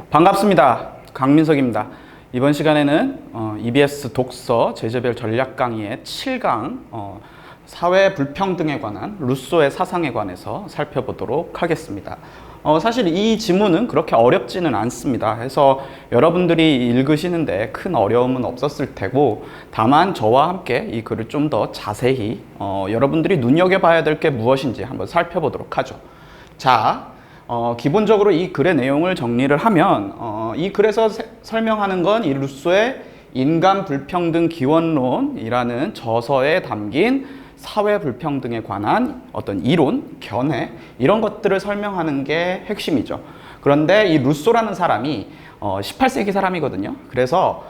반갑습니다. 강민석입니다. 이번 시간에는 EBS 독서 제재별 전략 강의의 7강 사회 불평등에 관한 루소의 사상에 관해서 살펴보도록 하겠습니다. 사실 이 지문은 그렇게 어렵지는 않습니다. 해서 여러분들이 읽으시는데 큰 어려움은 없었을 테고, 다만 저와 함께 이 글을 좀 더 자세히 여러분들이 눈여겨봐야 될 게 무엇인지 한번 살펴보도록 하죠. 자, 기본적으로 이 글의 내용을 정리를 하면 이 글에서 설명하는 건 이 루소의 인간 불평등 기원론이라는 저서에 담긴 사회 불평등에 관한 어떤 이론, 견해 이런 것들을 설명하는 게 핵심이죠. 그런데 이 루소라는 사람이 18세기 사람이거든요. 그래서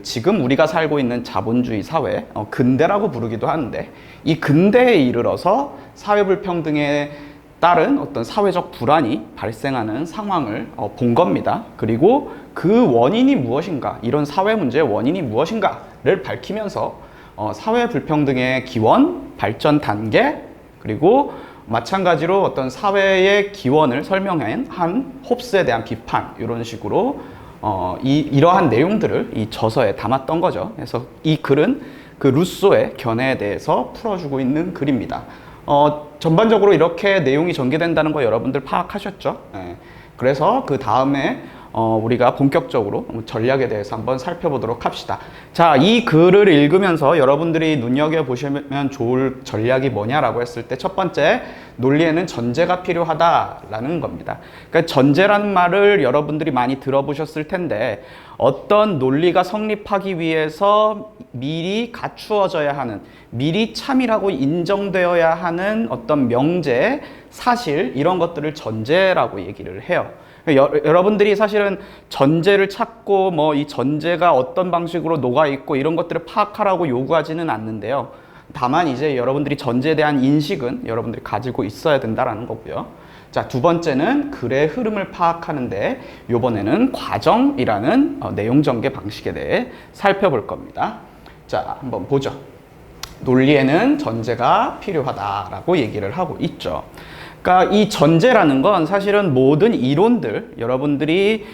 지금 우리가 살고 있는 자본주의 사회, 근대라고 부르기도 하는데, 이 근대에 이르러서 사회 불평등에 따른 어떤 사회적 불안이 발생하는 상황을 본 겁니다. 그리고 그 원인이 무엇인가, 이런 사회 문제의 원인이 무엇인가를 밝히면서 사회 불평등의 기원, 발전 단계, 그리고 마찬가지로 어떤 사회의 기원을 설명한 홉스에 대한 비판, 이런 식으로 이러한 내용들을 이 저서에 담았던 거죠. 그래서 이 글은 그 루소의 견해에 대해서 풀어주고 있는 글입니다. 전반적으로 이렇게 내용이 전개된다는 거 여러분들 파악하셨죠? 네. 그래서 그 다음에 우리가 본격적으로 전략에 대해서 한번 살펴보도록 합시다. 자, 이 글을 읽으면서 여러분들이 눈여겨보시면 좋을 전략이 뭐냐라고 했을 때, 첫 번째, 논리에는 전제가 필요하다라는 겁니다. 그러니까 전제라는 말을 여러분들이 많이 들어보셨을 텐데, 어떤 논리가 성립하기 위해서 미리 갖추어져야 하는, 미리 참이라고 인정되어야 하는 어떤 명제, 사실, 이런 것들을 전제라고 얘기를 해요. 여러분들이 사실은 전제를 찾고 이 전제가 어떤 방식으로 녹아있고 이런 것들을 파악하라고 요구하지는 않는데요. 다만 이제 여러분들이 전제에 대한 인식은 여러분들이 가지고 있어야 된다라는 거고요. 자, 두 번째는 글의 흐름을 파악하는데, 요번에는 과정이라는 내용 전개 방식에 대해 살펴볼 겁니다. 자, 한번 보죠. 논리에는 전제가 필요하다라고 얘기를 하고 있죠. 그러니까 이 전제라는 건 사실은 모든 이론들, 여러분들이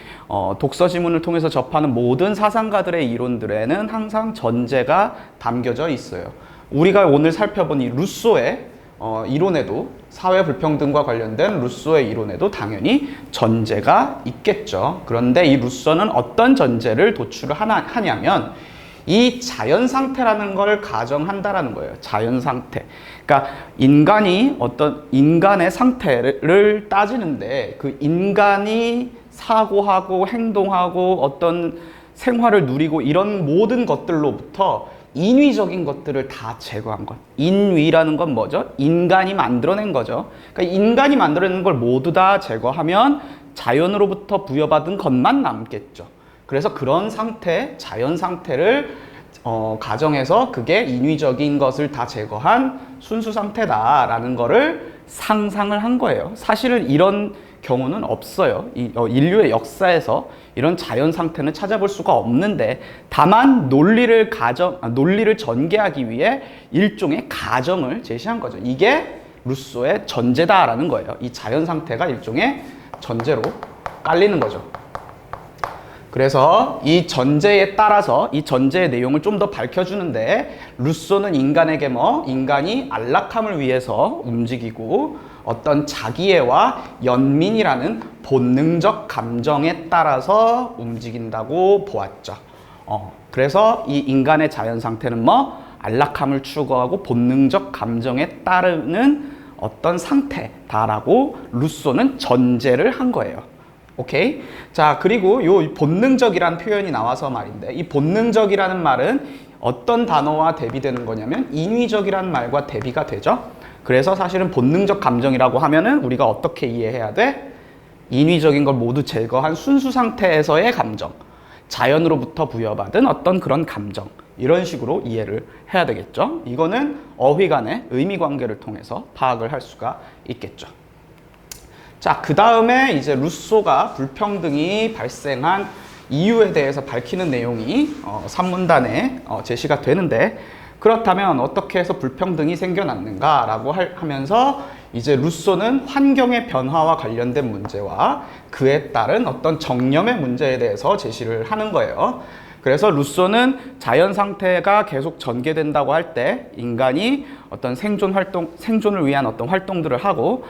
독서 지문을 통해서 접하는 모든 사상가들의 이론들에는 항상 전제가 담겨져 있어요. 우리가 오늘 살펴본 이 루소의 이론에도, 사회 불평등과 관련된 루소의 이론에도 당연히 전제가 있겠죠. 그런데 이 루소는 어떤 전제를 도출을 하냐면, 이 자연 상태라는 걸 가정한다라는 거예요. 자연 상태. 그러니까 인간이 어떤 인간의 상태를 따지는데, 그 인간이 사고하고 행동하고 어떤 생활을 누리고 이런 모든 것들로부터 인위적인 것들을 다 제거한 것. 인위라는 건 뭐죠? 인간이 만들어낸 거죠. 그러니까 인간이 만들어낸 걸 모두 다 제거하면 자연으로부터 부여받은 것만 남겠죠. 그래서 그런 상태, 자연 상태를 가정해서 그게 인위적인 것을 다 제거한 순수 상태다라는 거를 상상을 한 거예요. 사실은 이런 경우는 없어요. 인류의 역사에서 이런 자연 상태는 찾아볼 수가 없는데, 다만 논리를 전개하기 위해 일종의 가정을 제시한 거죠. 이게 루소의 전제다라는 거예요. 이 자연 상태가 일종의 전제로 깔리는 거죠. 그래서 이 전제에 따라서 이 전제의 내용을 좀 더 밝혀주는데, 루소는 인간에게 인간이 안락함을 위해서 움직이고 어떤 자기애와 연민이라는 본능적 감정에 따라서 움직인다고 보았죠. 그래서 이 인간의 자연 상태는 안락함을 추구하고 본능적 감정에 따르는 어떤 상태다라고 루소는 전제를 한 거예요. 오케이? 자, 그리고 요 본능적이라는 표현이 나와서 말인데, 이 본능적이라는 말은 어떤 단어와 대비되는 거냐면 인위적이라는 말과 대비가 되죠. 그래서 사실은 본능적 감정이라고 하면은 우리가 어떻게 이해해야 돼? 인위적인 걸 모두 제거한 순수 상태에서의 감정, 자연으로부터 부여받은 어떤 그런 감정, 이런 식으로 이해를 해야 되겠죠. 이거는 어휘 간의 의미 관계를 통해서 파악을 할 수가 있겠죠. 자, 그 다음에 이제 루소가 불평등이 발생한 이유에 대해서 밝히는 내용이 산문단에 제시가 되는데, 그렇다면 어떻게 해서 불평등이 생겨났는가라고 하면서 이제 루소는 환경의 변화와 관련된 문제와 그에 따른 어떤 정념의 문제에 대해서 제시를 하는 거예요. 그래서 루소는 자연 상태가 계속 전개된다고 할 때 인간이 어떤 생존을 위한 어떤 활동들을 하고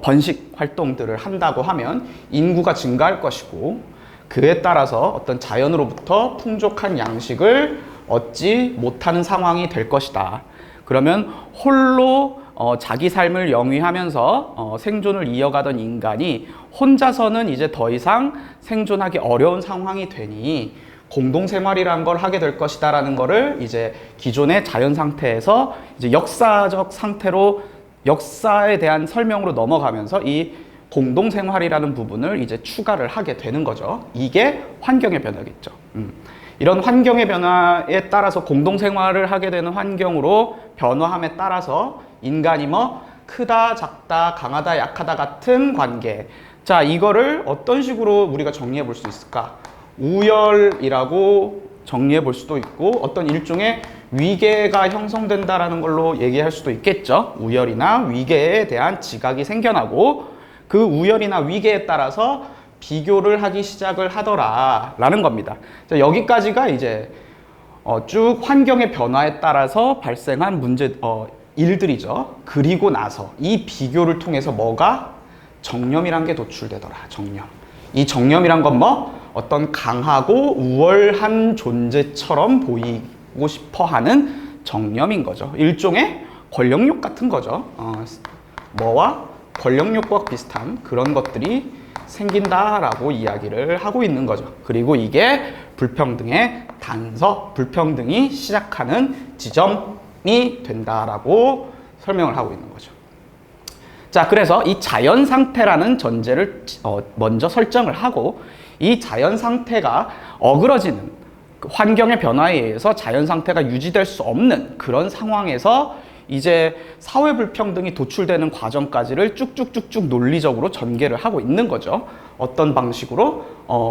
번식 활동들을 한다고 하면 인구가 증가할 것이고 그에 따라서 어떤 자연으로부터 풍족한 양식을 얻지 못하는 상황이 될 것이다. 그러면 홀로 자기 삶을 영위하면서 생존을 이어가던 인간이 혼자서는 이제 더 이상 생존하기 어려운 상황이 되니 공동생활이라는 걸 하게 될 것이다 라는 거를 이제 기존의 자연 상태에서 이제 역사적 상태로 역사에 대한 설명으로 넘어가면서 이 공동생활이라는 부분을 이제 추가를 하게 되는 거죠. 이게 환경의 변화겠죠. 이런 환경의 변화에 따라서 공동생활을 하게 되는 환경으로 변화함에 따라서 인간이 뭐 크다, 작다, 강하다, 약하다 같은 관계. 자, 이거를 어떤 식으로 우리가 정리해 볼 수 있을까? 우열이라고 정리해 볼 수도 있고 어떤 일종의 위계가 형성된다라는 걸로 얘기할 수도 있겠죠. 우열이나 위계에 대한 지각이 생겨나고 그 우열이나 위계에 따라서 비교를 하기 시작을 하더라라는 겁니다. 자, 여기까지가 이제 쭉 환경의 변화에 따라서 발생한 일들이죠. 그리고 나서 이 비교를 통해서 뭐가 정념이란 게 도출되더라. 정념. 이 정념이란 건 뭐? 어떤 강하고 우월한 존재처럼 보이고 싶어 하는 정념인 거죠. 일종의 권력욕 같은 거죠. 뭐와 권력욕과 비슷한 그런 것들이 생긴다라고 이야기를 하고 있는 거죠. 그리고 이게 불평등의 단서, 불평등이 시작하는 지점이 된다라고 설명을 하고 있는 거죠. 자, 그래서 이 자연 상태라는 전제를 먼저 설정을 하고 이 자연 상태가 어그러지는 환경의 변화에 의해서 자연 상태가 유지될 수 없는 그런 상황에서 이제 사회 불평등이 도출되는 과정까지를 쭉쭉쭉쭉 논리적으로 전개를 하고 있는 거죠. 어떤 방식으로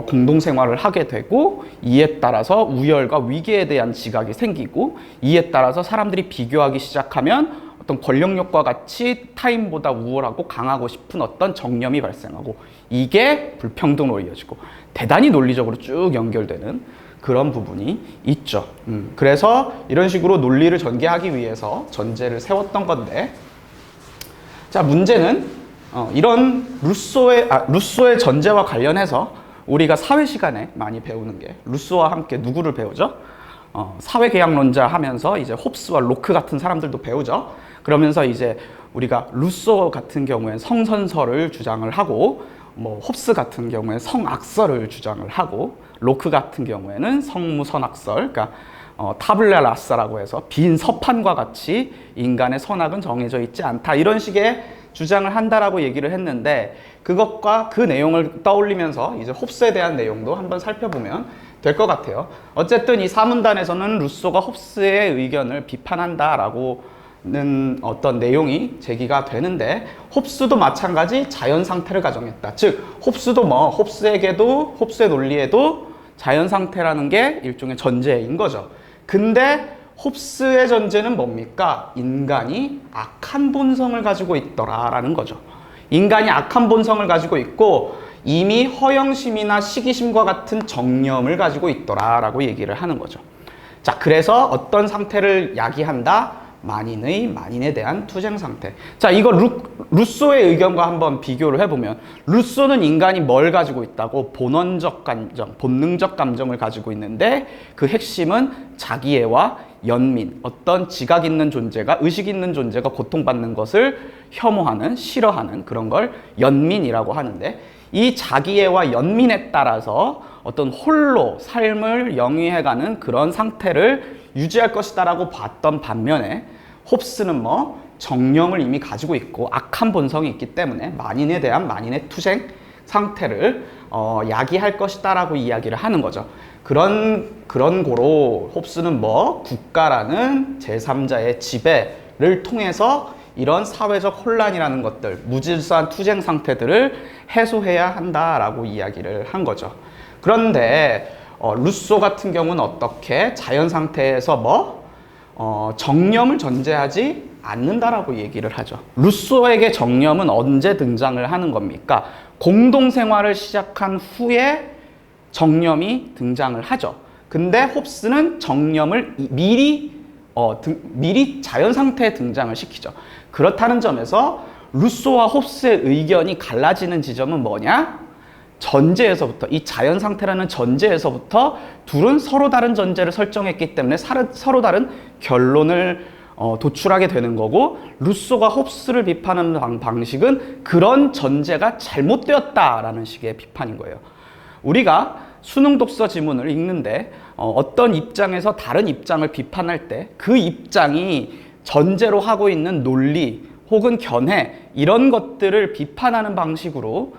공동생활을 하게 되고 이에 따라서 우열과 위계에 대한 지각이 생기고 이에 따라서 사람들이 비교하기 시작하면 어떤 권력욕과 같이 타인보다 우월하고 강하고 싶은 어떤 정념이 발생하고 이게 불평등으로 이어지고 대단히 논리적으로 쭉 연결되는 그런 부분이 있죠. 그래서 이런 식으로 논리를 전개하기 위해서 전제를 세웠던 건데 자, 문제는 이런 루소의 전제와 관련해서 우리가 사회 시간에 많이 배우는 게 루소와 함께 누구를 배우죠? 사회계약론자 하면서 이제 홉스와 로크 같은 사람들도 배우죠. 그러면서 이제 우리가 루소 같은 경우에 성선설을 주장을 하고 뭐 홉스 같은 경우에 성악설을 주장을 하고 로크 같은 경우에는 성무선악설, 그러니까 타블레 라사라고 해서 빈 서판과 같이 인간의 선악은 정해져 있지 않다 이런 식의 주장을 한다라고 얘기를 했는데 그것과 그 내용을 떠올리면서 이제 홉스에 대한 내용도 한번 살펴보면 될 것 같아요. 어쨌든 이 사문단에서는 루소가 홉스의 의견을 비판한다라고 는 어떤 내용이 제기가 되는데 홉스도 마찬가지 자연 상태를 가정했다. 즉 홉스도 홉스의 논리에도 자연 상태라는 게 일종의 전제인 거죠. 근데 홉스의 전제는 뭡니까? 인간이 악한 본성을 가지고 있더라라는 거죠. 인간이 악한 본성을 가지고 있고 이미 허영심이나 시기심과 같은 정념을 가지고 있더라라고 얘기를 하는 거죠. 자, 그래서 어떤 상태를 야기한다? 만인에 대한 투쟁 상태. 자, 이거 루소의 의견과 한번 비교를 해보면 루소는 인간이 뭘 가지고 있다고? 본원적 감정, 본능적 감정을 가지고 있는데 그 핵심은 자기애와 연민, 어떤 지각 있는 존재가, 의식 있는 존재가 고통받는 것을 혐오하는, 싫어하는 그런 걸 연민이라고 하는데 이 자기애와 연민에 따라서 어떤 홀로 삶을 영위해가는 그런 상태를 유지할 것이다라고 봤던 반면에 홉스는 정념을 이미 가지고 있고 악한 본성이 있기 때문에 만인에 대한 만인의 투쟁 상태를 야기할 것이다라고 이야기를 하는 거죠. 그런 고로 홉스는 국가라는 제3자의 지배를 통해서 이런 사회적 혼란이라는 것들, 무질서한 투쟁 상태들을 해소해야 한다라고 이야기를 한 거죠. 그런데 루소 같은 경우는 어떻게 자연 상태에서 정념을 전제하지 않는다라고 얘기를 하죠. 루소에게 정념은 언제 등장을 하는 겁니까? 공동생활을 시작한 후에 정념이 등장을 하죠. 근데 홉스는 정념을 미리 자연 상태에 등장을 시키죠. 그렇다는 점에서 루소와 홉스의 의견이 갈라지는 지점은 뭐냐? 전제에서부터, 이 자연 상태라는 전제에서부터 둘은 서로 다른 전제를 설정했기 때문에 서로 다른 결론을 도출하게 되는 거고, 루소가 홉스를 비판하는 방식은 그런 전제가 잘못되었다라는 식의 비판인 거예요. 우리가 수능 독서 지문을 읽는데 어떤 입장에서 다른 입장을 비판할 때 그 입장이 전제로 하고 있는 논리 혹은 견해, 이런 것들을 비판하는 방식으로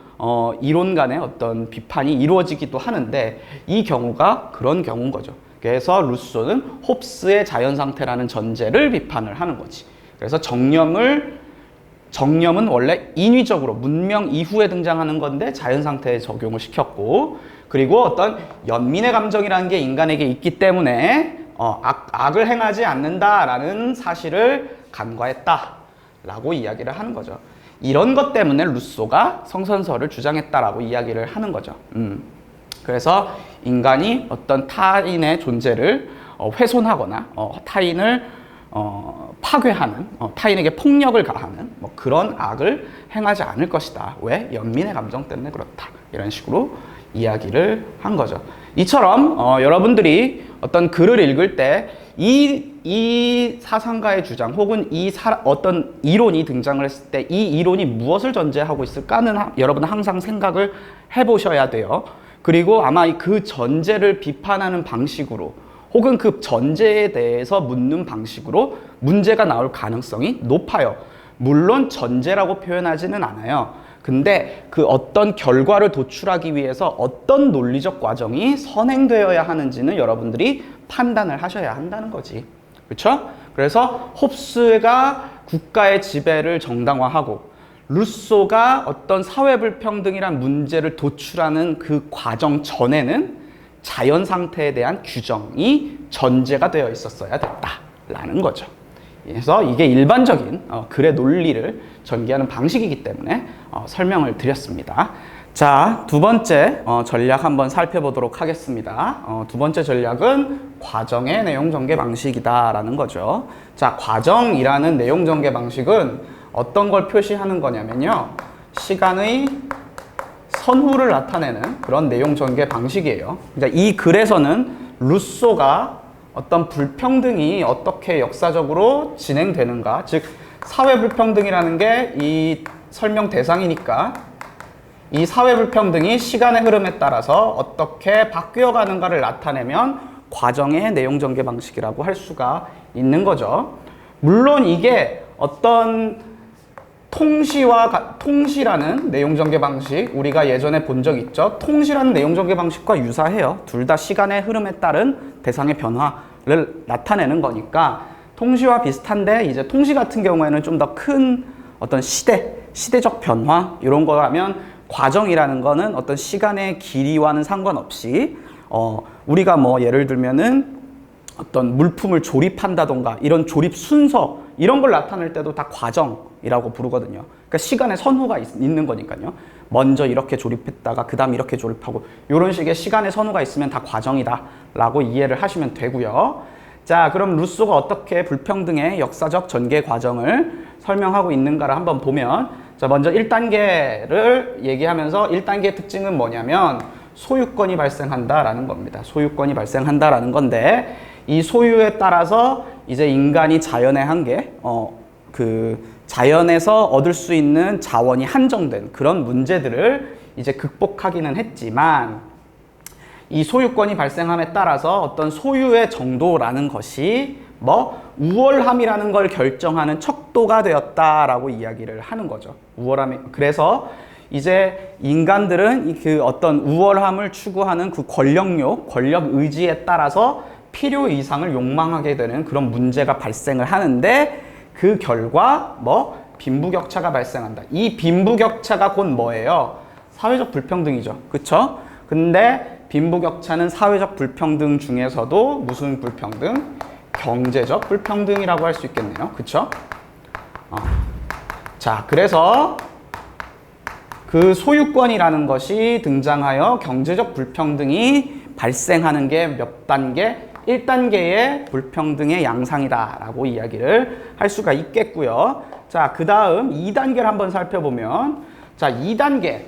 이론 간의 어떤 비판이 이루어지기도 하는데, 이 경우가 그런 경우인 거죠. 그래서 루소는 홉스의 자연 상태라는 전제를 비판을 하는 거지. 그래서 정념은 원래 인위적으로 문명 이후에 등장하는 건데 자연 상태에 적용을 시켰고, 그리고 어떤 연민의 감정이라는 게 인간에게 있기 때문에 악을 행하지 않는다라는 사실을 간과했다라고 이야기를 하는 거죠. 이런 것 때문에 루소가 성선설을 주장했다라고 이야기를 하는 거죠. 그래서 인간이 어떤 타인의 존재를 훼손하거나 타인을 파괴하는, 타인에게 폭력을 가하는 뭐 그런 악을 행하지 않을 것이다. 왜? 연민의 감정 때문에 그렇다. 이런 식으로 이야기를 한 거죠. 이처럼 여러분들이 어떤 글을 읽을 때 이 사상가의 주장 혹은 어떤 이론이 등장을 했을 때 이 이론이 무엇을 전제하고 있을까는 여러분은 항상 생각을 해보셔야 돼요. 그리고 아마 그 전제를 비판하는 방식으로 혹은 그 전제에 대해서 묻는 방식으로 문제가 나올 가능성이 높아요. 물론 전제라고 표현하지는 않아요. 근데 그 어떤 결과를 도출하기 위해서 어떤 논리적 과정이 선행되어야 하는지는 여러분들이 판단을 하셔야 한다는 거지. 그렇죠? 그래서 홉스가 국가의 지배를 정당화하고 루소가 어떤 사회 불평등이란 문제를 도출하는 그 과정 전에는 자연 상태에 대한 규정이 전제가 되어 있었어야 됐다라는 거죠. 그래서 이게 일반적인 글의 논리를 전개하는 방식이기 때문에 설명을 드렸습니다. 자, 두 번째 전략 한번 살펴보도록 하겠습니다. 두 번째 전략은 과정의 내용 전개 방식이다라는 거죠. 자, 과정이라는 내용 전개 방식은 어떤 걸 표시하는 거냐면요, 시간의 선후를 나타내는 그런 내용 전개 방식이에요. 그러니까 이 글에서는 루소가 어떤 불평등이 어떻게 역사적으로 진행되는가, 즉 사회 불평등이라는 게 이 설명 대상이니까 이 사회 불평등이 시간의 흐름에 따라서 어떻게 바뀌어 가는가를 나타내면 과정의 내용 전개 방식이라고 할 수가 있는 거죠. 물론 이게 어떤 통시라는 내용 전개 방식, 우리가 예전에 본 적 있죠. 통시라는 내용 전개 방식과 유사해요. 둘 다 시간의 흐름에 따른 대상의 변화를 나타내는 거니까 통시와 비슷한데, 이제 통시 같은 경우에는 좀 더 큰 어떤 시대적 변화 이런 거라면, 과정이라는 거는 어떤 시간의 길이와는 상관없이 우리가 뭐 예를 들면은 어떤 물품을 조립한다던가 이런 조립 순서 이런 걸 나타낼 때도 다 과정이라고 부르거든요. 그러니까 시간의 선후가 있는 거니까요. 먼저 이렇게 조립했다가 그 다음 이렇게 조립하고 이런 식의 시간의 선후가 있으면 다 과정이다 라고 이해를 하시면 되고요. 자, 그럼 루소가 어떻게 불평등의 역사적 전개 과정을 설명하고 있는가를 한번 보면, 자, 먼저 1단계를 얘기하면서 1단계의 특징은 뭐냐면 소유권이 발생한다라는 겁니다. 소유권이 발생한다라는 건데, 이 소유에 따라서 이제 인간이 자연의 한계, 자연에서 얻을 수 있는 자원이 한정된 그런 문제들을 이제 극복하기는 했지만, 이 소유권이 발생함에 따라서 어떤 소유의 정도라는 것이 우월함이라는 걸 결정하는 척도가 되었다라고 이야기를 하는 거죠. 우월함이. 그래서 이제 인간들은 그 어떤 우월함을 추구하는 그 권력 의지에 따라서 필요 이상을 욕망하게 되는 그런 문제가 발생을 하는데, 그 결과 빈부격차가 발생한다. 이 빈부격차가 곧 뭐예요? 사회적 불평등이죠. 그쵸? 근데 빈부격차는 사회적 불평등 중에서도 무슨 불평등? 경제적 불평등이라고 할 수 있겠네요. 그쵸? 자, 그래서 그 소유권이라는 것이 등장하여 경제적 불평등이 발생하는 게 몇 단계? 1단계의 불평등의 양상이다라고 이야기를 할 수가 있겠고요. 자, 그 다음 2단계를 한번 살펴보면, 자, 2단계.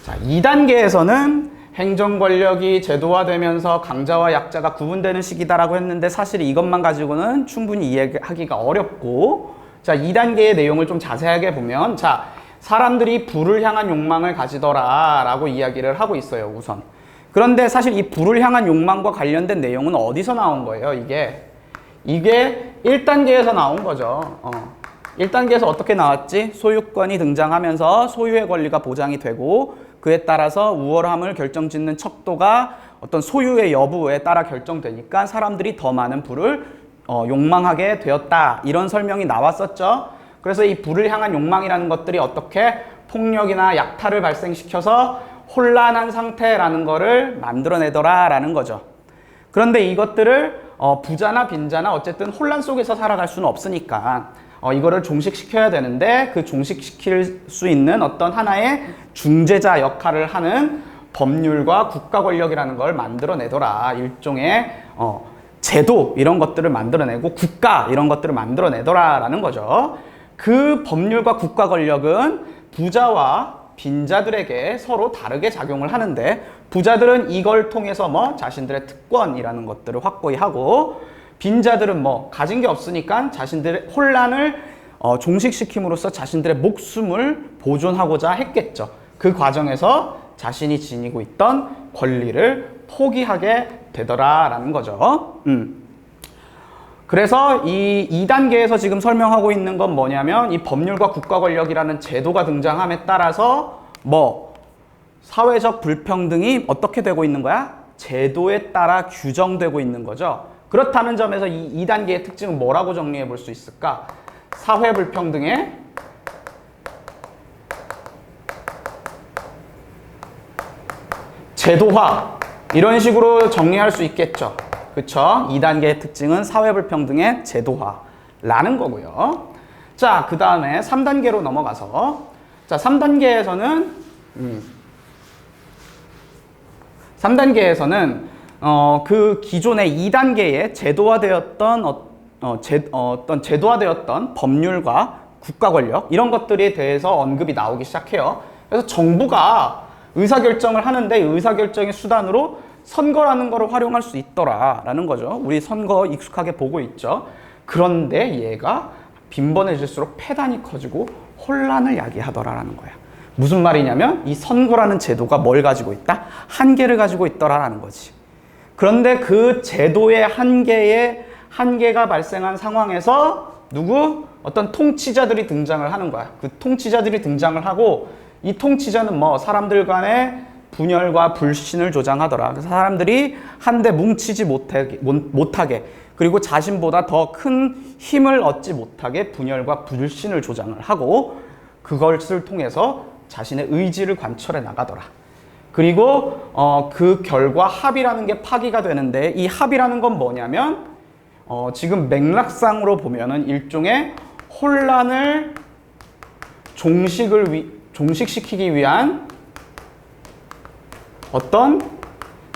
자, 2단계에서는 행정 권력이 제도화되면서 강자와 약자가 구분되는 시기다라고 했는데 사실 이것만 가지고는 충분히 이해하기가 어렵고, 자, 2단계의 내용을 좀 자세하게 보면, 자, 사람들이 부를 향한 욕망을 가지더라라고 이야기를 하고 있어요, 우선. 그런데 사실 이 부를 향한 욕망과 관련된 내용은 어디서 나온 거예요, 이게? 이게 1단계에서 나온 거죠. 1단계에서 어떻게 나왔지? 소유권이 등장하면서 소유의 권리가 보장이 되고 그에 따라서 우월함을 결정짓는 척도가 어떤 소유의 여부에 따라 결정되니까 사람들이 더 많은 부를 욕망하게 되었다. 이런 설명이 나왔었죠. 그래서 이 부를 향한 욕망이라는 것들이 어떻게 폭력이나 약탈을 발생시켜서 혼란한 상태라는 거를 만들어내더라라는 거죠. 그런데 이것들을 부자나 빈자나 어쨌든 혼란 속에서 살아갈 수는 없으니까 이거를 종식시켜야 되는데 그 종식시킬 수 있는 어떤 하나의 중재자 역할을 하는 법률과 국가 권력이라는 걸 만들어내더라. 일종의 제도 이런 것들을 만들어내고 국가 이런 것들을 만들어내더라라는 거죠. 그 법률과 국가 권력은 부자와 빈자들에게 서로 다르게 작용을 하는데 부자들은 이걸 통해서 자신들의 특권이라는 것들을 확고히 하고 빈자들은 가진 게 없으니까 자신들의 혼란을 종식시킴으로써 자신들의 목숨을 보존하고자 했겠죠. 그 과정에서 자신이 지니고 있던 권리를 포기하게 되더라라는 거죠. 그래서 이 2단계에서 지금 설명하고 있는 건 뭐냐면 이 법률과 국가 권력이라는 제도가 등장함에 따라서 사회적 불평등이 어떻게 되고 있는 거야? 제도에 따라 규정되고 있는 거죠. 그렇다는 점에서 이 2단계의 특징은 뭐라고 정리해 볼 수 있을까? 사회 불평등의 제도화 이런 식으로 정리할 수 있겠죠. 그쵸? 2단계의 특징은 사회불평등의 제도화라는 거고요. 자, 그 다음에 3단계로 넘어가서 자, 3단계에서는 그 기존의 2단계에 제도화되었던 어떤 제도화되었던 법률과 국가 권력 이런 것들에 대해서 언급이 나오기 시작해요. 그래서 정부가 의사결정을 하는데 의사결정의 수단으로 선거라는 거를 활용할 수 있더라라는 거죠. 우리 선거 익숙하게 보고 있죠. 그런데 얘가 빈번해질수록 폐단이 커지고 혼란을 야기하더라라는 거야. 무슨 말이냐면 이 선거라는 제도가 뭘 가지고 있다? 한계를 가지고 있더라라는 거지. 그런데 그 제도의 한계가 발생한 상황에서 어떤 통치자들이 등장을 하는 거야. 그 통치자들이 등장을 하고 이 통치자는 사람들 간의 분열과 불신을 조장하더라. 그래서 사람들이 한데 뭉치지 못하게 그리고 자신보다 더 큰 힘을 얻지 못하게 분열과 불신을 조장을 하고 그것을 통해서 자신의 의지를 관철해 나가더라. 그리고 그 결과 합의라는 게 파기가 되는데 이 합의라는 건 뭐냐면 지금 맥락상으로 보면은 일종의 혼란을 종식시키기 위한 어떤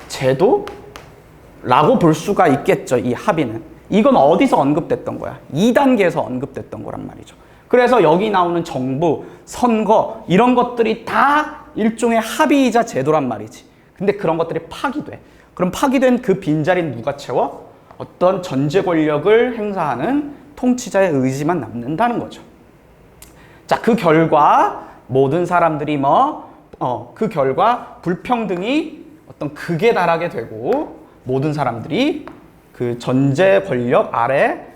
제도라고 볼 수가 있겠죠. 이 합의는. 이건 어디서 언급됐던 거야? 2단계에서 언급됐던 거란 말이죠. 그래서 여기 나오는 정부, 선거 이런 것들이 다 일종의 합의이자 제도란 말이지. 근데 그런 것들이 파기돼. 그럼 파기된 그 빈자리는 누가 채워? 어떤 전제 권력을 행사하는 통치자의 의지만 남는다는 거죠. 자, 그 결과 모든 사람들이 그 결과 불평등이 어떤 극에 달하게 되고 모든 사람들이 그 전제 권력 아래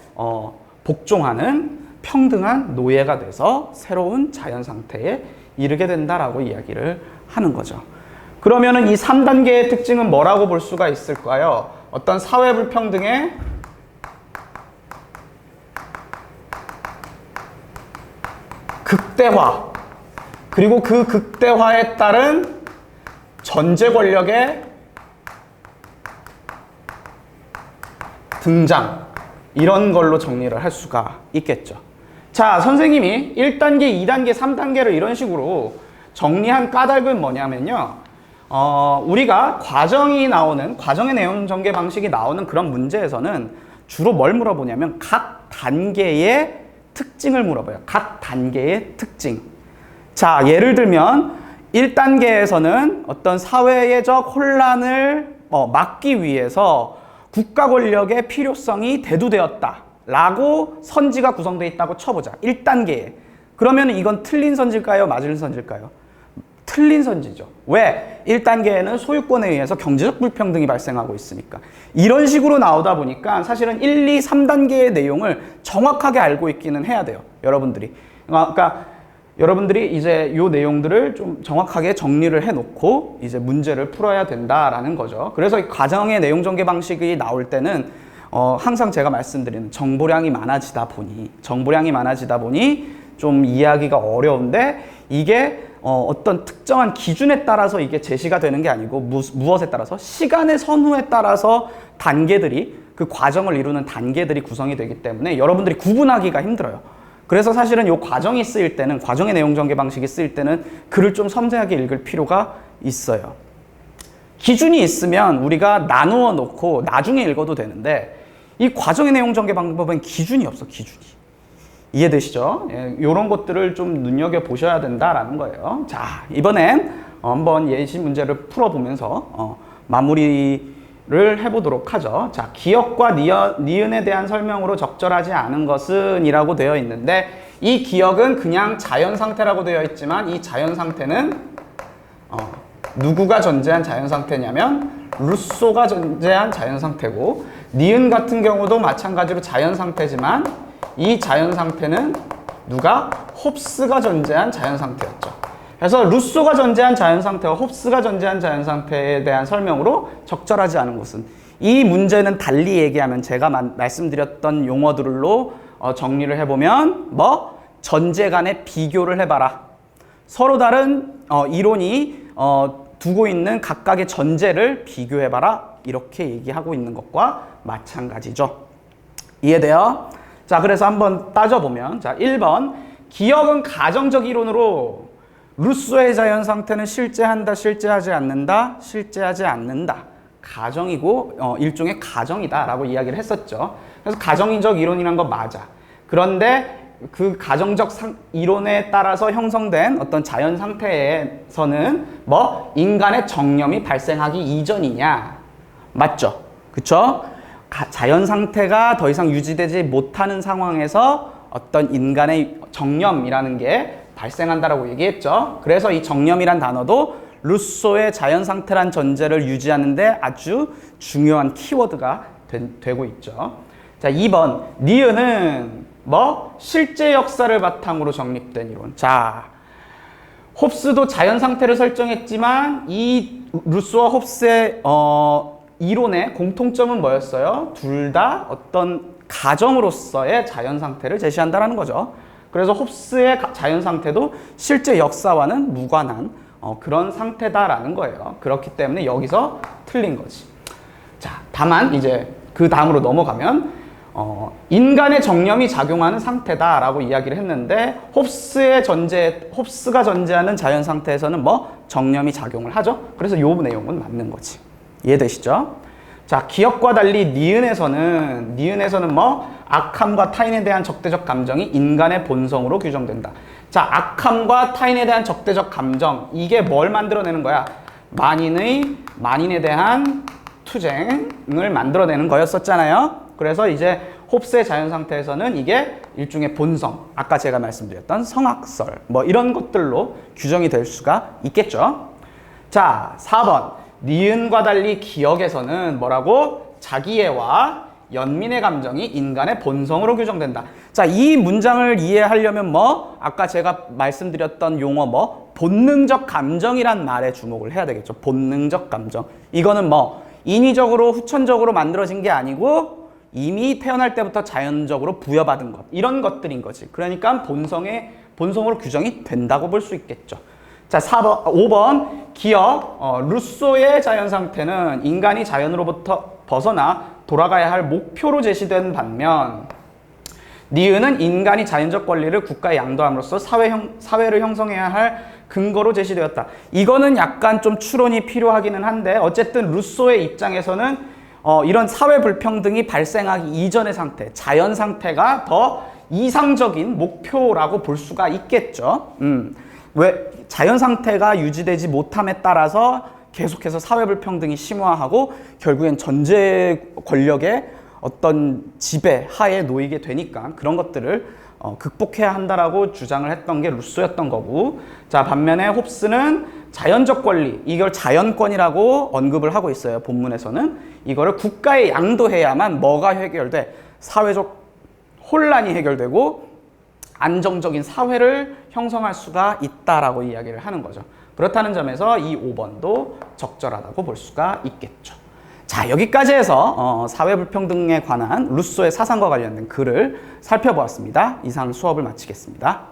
복종하는 평등한 노예가 돼서 새로운 자연 상태에 이르게 된다라고 이야기를 하는 거죠. 그러면은 이 3단계의 특징은 뭐라고 볼 수가 있을까요? 어떤 사회 불평등의 극대화 그리고 그 극대화에 따른 전제 권력의 등장 이런 걸로 정리를 할 수가 있겠죠. 자, 선생님이 1단계, 2단계, 3단계를 이런 식으로 정리한 까닭은 뭐냐면요. 우리가 과정의 내용 전개 방식이 나오는 그런 문제에서는 주로 뭘 물어보냐면 각 단계의 특징을 물어봐요. 각 단계의 특징. 자, 예를 들면 1단계에서는 어떤 사회적 혼란을 막기 위해서 국가 권력의 필요성이 대두되었다 라고 선지가 구성되어 있다고 쳐보자. 1단계에. 그러면 이건 틀린 선지일까요? 맞은 선지일까요? 틀린 선지죠. 왜? 1단계에는 소유권에 의해서 경제적 불평등이 발생하고 있으니까. 이런 식으로 나오다 보니까 사실은 1, 2, 3단계의 내용을 정확하게 알고 있기는 해야 돼요. 여러분들이. 그러니까 여러분들이 이제 요 내용들을 좀 정확하게 정리를 해놓고 이제 문제를 풀어야 된다라는 거죠. 그래서 이 과정의 내용 전개 방식이 나올 때는 항상 제가 말씀드리는 정보량이 많아지다 보니 좀 이해하기가 어려운데 이게 어떤 특정한 기준에 따라서 이게 제시가 되는 게 아니고 무엇에 따라서 시간의 선후에 따라서 단계들이 그 과정을 이루는 단계들이 구성이 되기 때문에 여러분들이 구분하기가 힘들어요. 그래서 사실은 이 과정이 쓰일 때는 과정의 내용 전개 방식이 쓰일 때는 글을 좀 섬세하게 읽을 필요가 있어요. 기준이 있으면 우리가 나누어 놓고 나중에 읽어도 되는데 이 과정의 내용 전개 방법은 기준이 없어. 기준이. 이해되시죠? 예, 이런 것들을 좀 눈여겨보셔야 된다라는 거예요. 자, 이번엔 한번 예시 문제를 풀어보면서 마무리를 해보도록 하죠. 자, 기역과 니은에 대한 설명으로 적절하지 않은 것은 이라고 되어 있는데 이 기역은 그냥 자연상태라고 되어 있지만 이 자연상태는 누구가 존재한 자연상태냐면 루소가 존재한 자연상태고 니은 같은 경우도 마찬가지로 자연상태지만 이 자연상태는 누가? 홉스가 존재한 자연상태였죠. 그래서 루소가 존재한 자연상태와 홉스가 존재한 자연상태에 대한 설명으로 적절하지 않은 것은 이 문제는 달리 얘기하면 제가 말씀드렸던 용어들로 정리를 해보면 전제 간의 비교를 해봐라. 서로 다른 이론이 두고 있는 각각의 전제를 비교해봐라. 이렇게 얘기하고 있는 것과 마찬가지죠. 이해돼요? 자, 그래서 한번 따져보면, 자, 1번. 기역은 가정적 이론으로 루소의 자연 상태는 실제한다, 실제하지 않는다, 실제하지 않는다. 가정이고, 일종의 가정이다 라고 이야기를 했었죠. 그래서 가정적 이론이란 거 맞아. 그런데 그 가정적 이론에 따라서 형성된 어떤 자연 상태에서는 인간의 정념이 발생하기 이전이냐. 맞죠? 그쵸? 자연 상태가 더 이상 유지되지 못하는 상황에서 어떤 인간의 정념이라는 게 발생한다라고 얘기했죠. 그래서 이 정념이란 단어도 루소의 자연 상태란 전제를 유지하는데 아주 중요한 키워드가 되고 있죠. 자, 2번. 니은은 실제 역사를 바탕으로 정립된 이론. 자, 홉스도 자연 상태를 설정했지만 이 루소와 홉스의 이론의 공통점은 뭐였어요? 둘 다 어떤 가정으로서의 자연 상태를 제시한다는 거죠. 그래서 홉스의 자연 상태도 실제 역사와는 무관한 그런 상태다라는 거예요. 그렇기 때문에 여기서 틀린 거지. 자, 다만 이제 그 다음으로 넘어가면 인간의 정념이 작용하는 상태다라고 이야기를 했는데 홉스가 전제하는 자연 상태에서는 정념이 작용을 하죠. 그래서 요 내용은 맞는 거지. 이해되시죠? 자, 기역과 달리 니은에서는 악함과 타인에 대한 적대적 감정이 인간의 본성으로 규정된다. 자, 악함과 타인에 대한 적대적 감정, 이게 뭘 만들어내는 거야? 만인에 대한 투쟁을 만들어내는 거였었잖아요. 그래서 이제 홉스의 자연 상태에서는 이게 일종의 본성, 아까 제가 말씀드렸던 성악설, 이런 것들로 규정이 될 수가 있겠죠. 자, 4번. 니은과 달리 기역에서는 뭐라고? 자기애와 연민의 감정이 인간의 본성으로 규정된다. 자, 이 문장을 이해하려면 아까 제가 말씀드렸던 용어 본능적 감정이란 말에 주목을 해야 되겠죠. 본능적 감정. 이거는 인위적으로 후천적으로 만들어진 게 아니고 이미 태어날 때부터 자연적으로 부여받은 것. 이런 것들인 거지. 그러니까 본성으로 규정이 된다고 볼 수 있겠죠. 자, 5번 기역. 루소의 자연 상태는 인간이 자연으로부터 벗어나 돌아가야 할 목표로 제시된 반면 니은은 인간이 자연적 권리를 국가에 양도함으로써 사회를 형성해야 할 근거로 제시되었다. 이거는 약간 좀 추론이 필요하기는 한데 어쨌든 루소의 입장에서는 이런 사회 불평등이 발생하기 이전의 상태, 자연 상태가 더 이상적인 목표라고 볼 수가 있겠죠. 왜 자연 상태가 유지되지 못함에 따라서 계속해서 사회 불평등이 심화하고 결국엔 전제 권력의 어떤 지배 하에 놓이게 되니까 그런 것들을 극복해야 한다라고 주장을 했던 게 루소였던 거고, 자 반면에 홉스는 자연적 권리, 이걸 자연권이라고 언급을 하고 있어요. 본문에서는 이거를 국가에 양도해야만 뭐가 해결돼? 사회적 혼란이 해결되고 안정적인 사회를 형성할 수가 있다라고 이야기를 하는 거죠. 그렇다는 점에서 이 5번도 적절하다고 볼 수가 있겠죠. 자, 여기까지 해서 사회 불평등에 관한 루소의 사상과 관련된 글을 살펴보았습니다. 이상 수업을 마치겠습니다.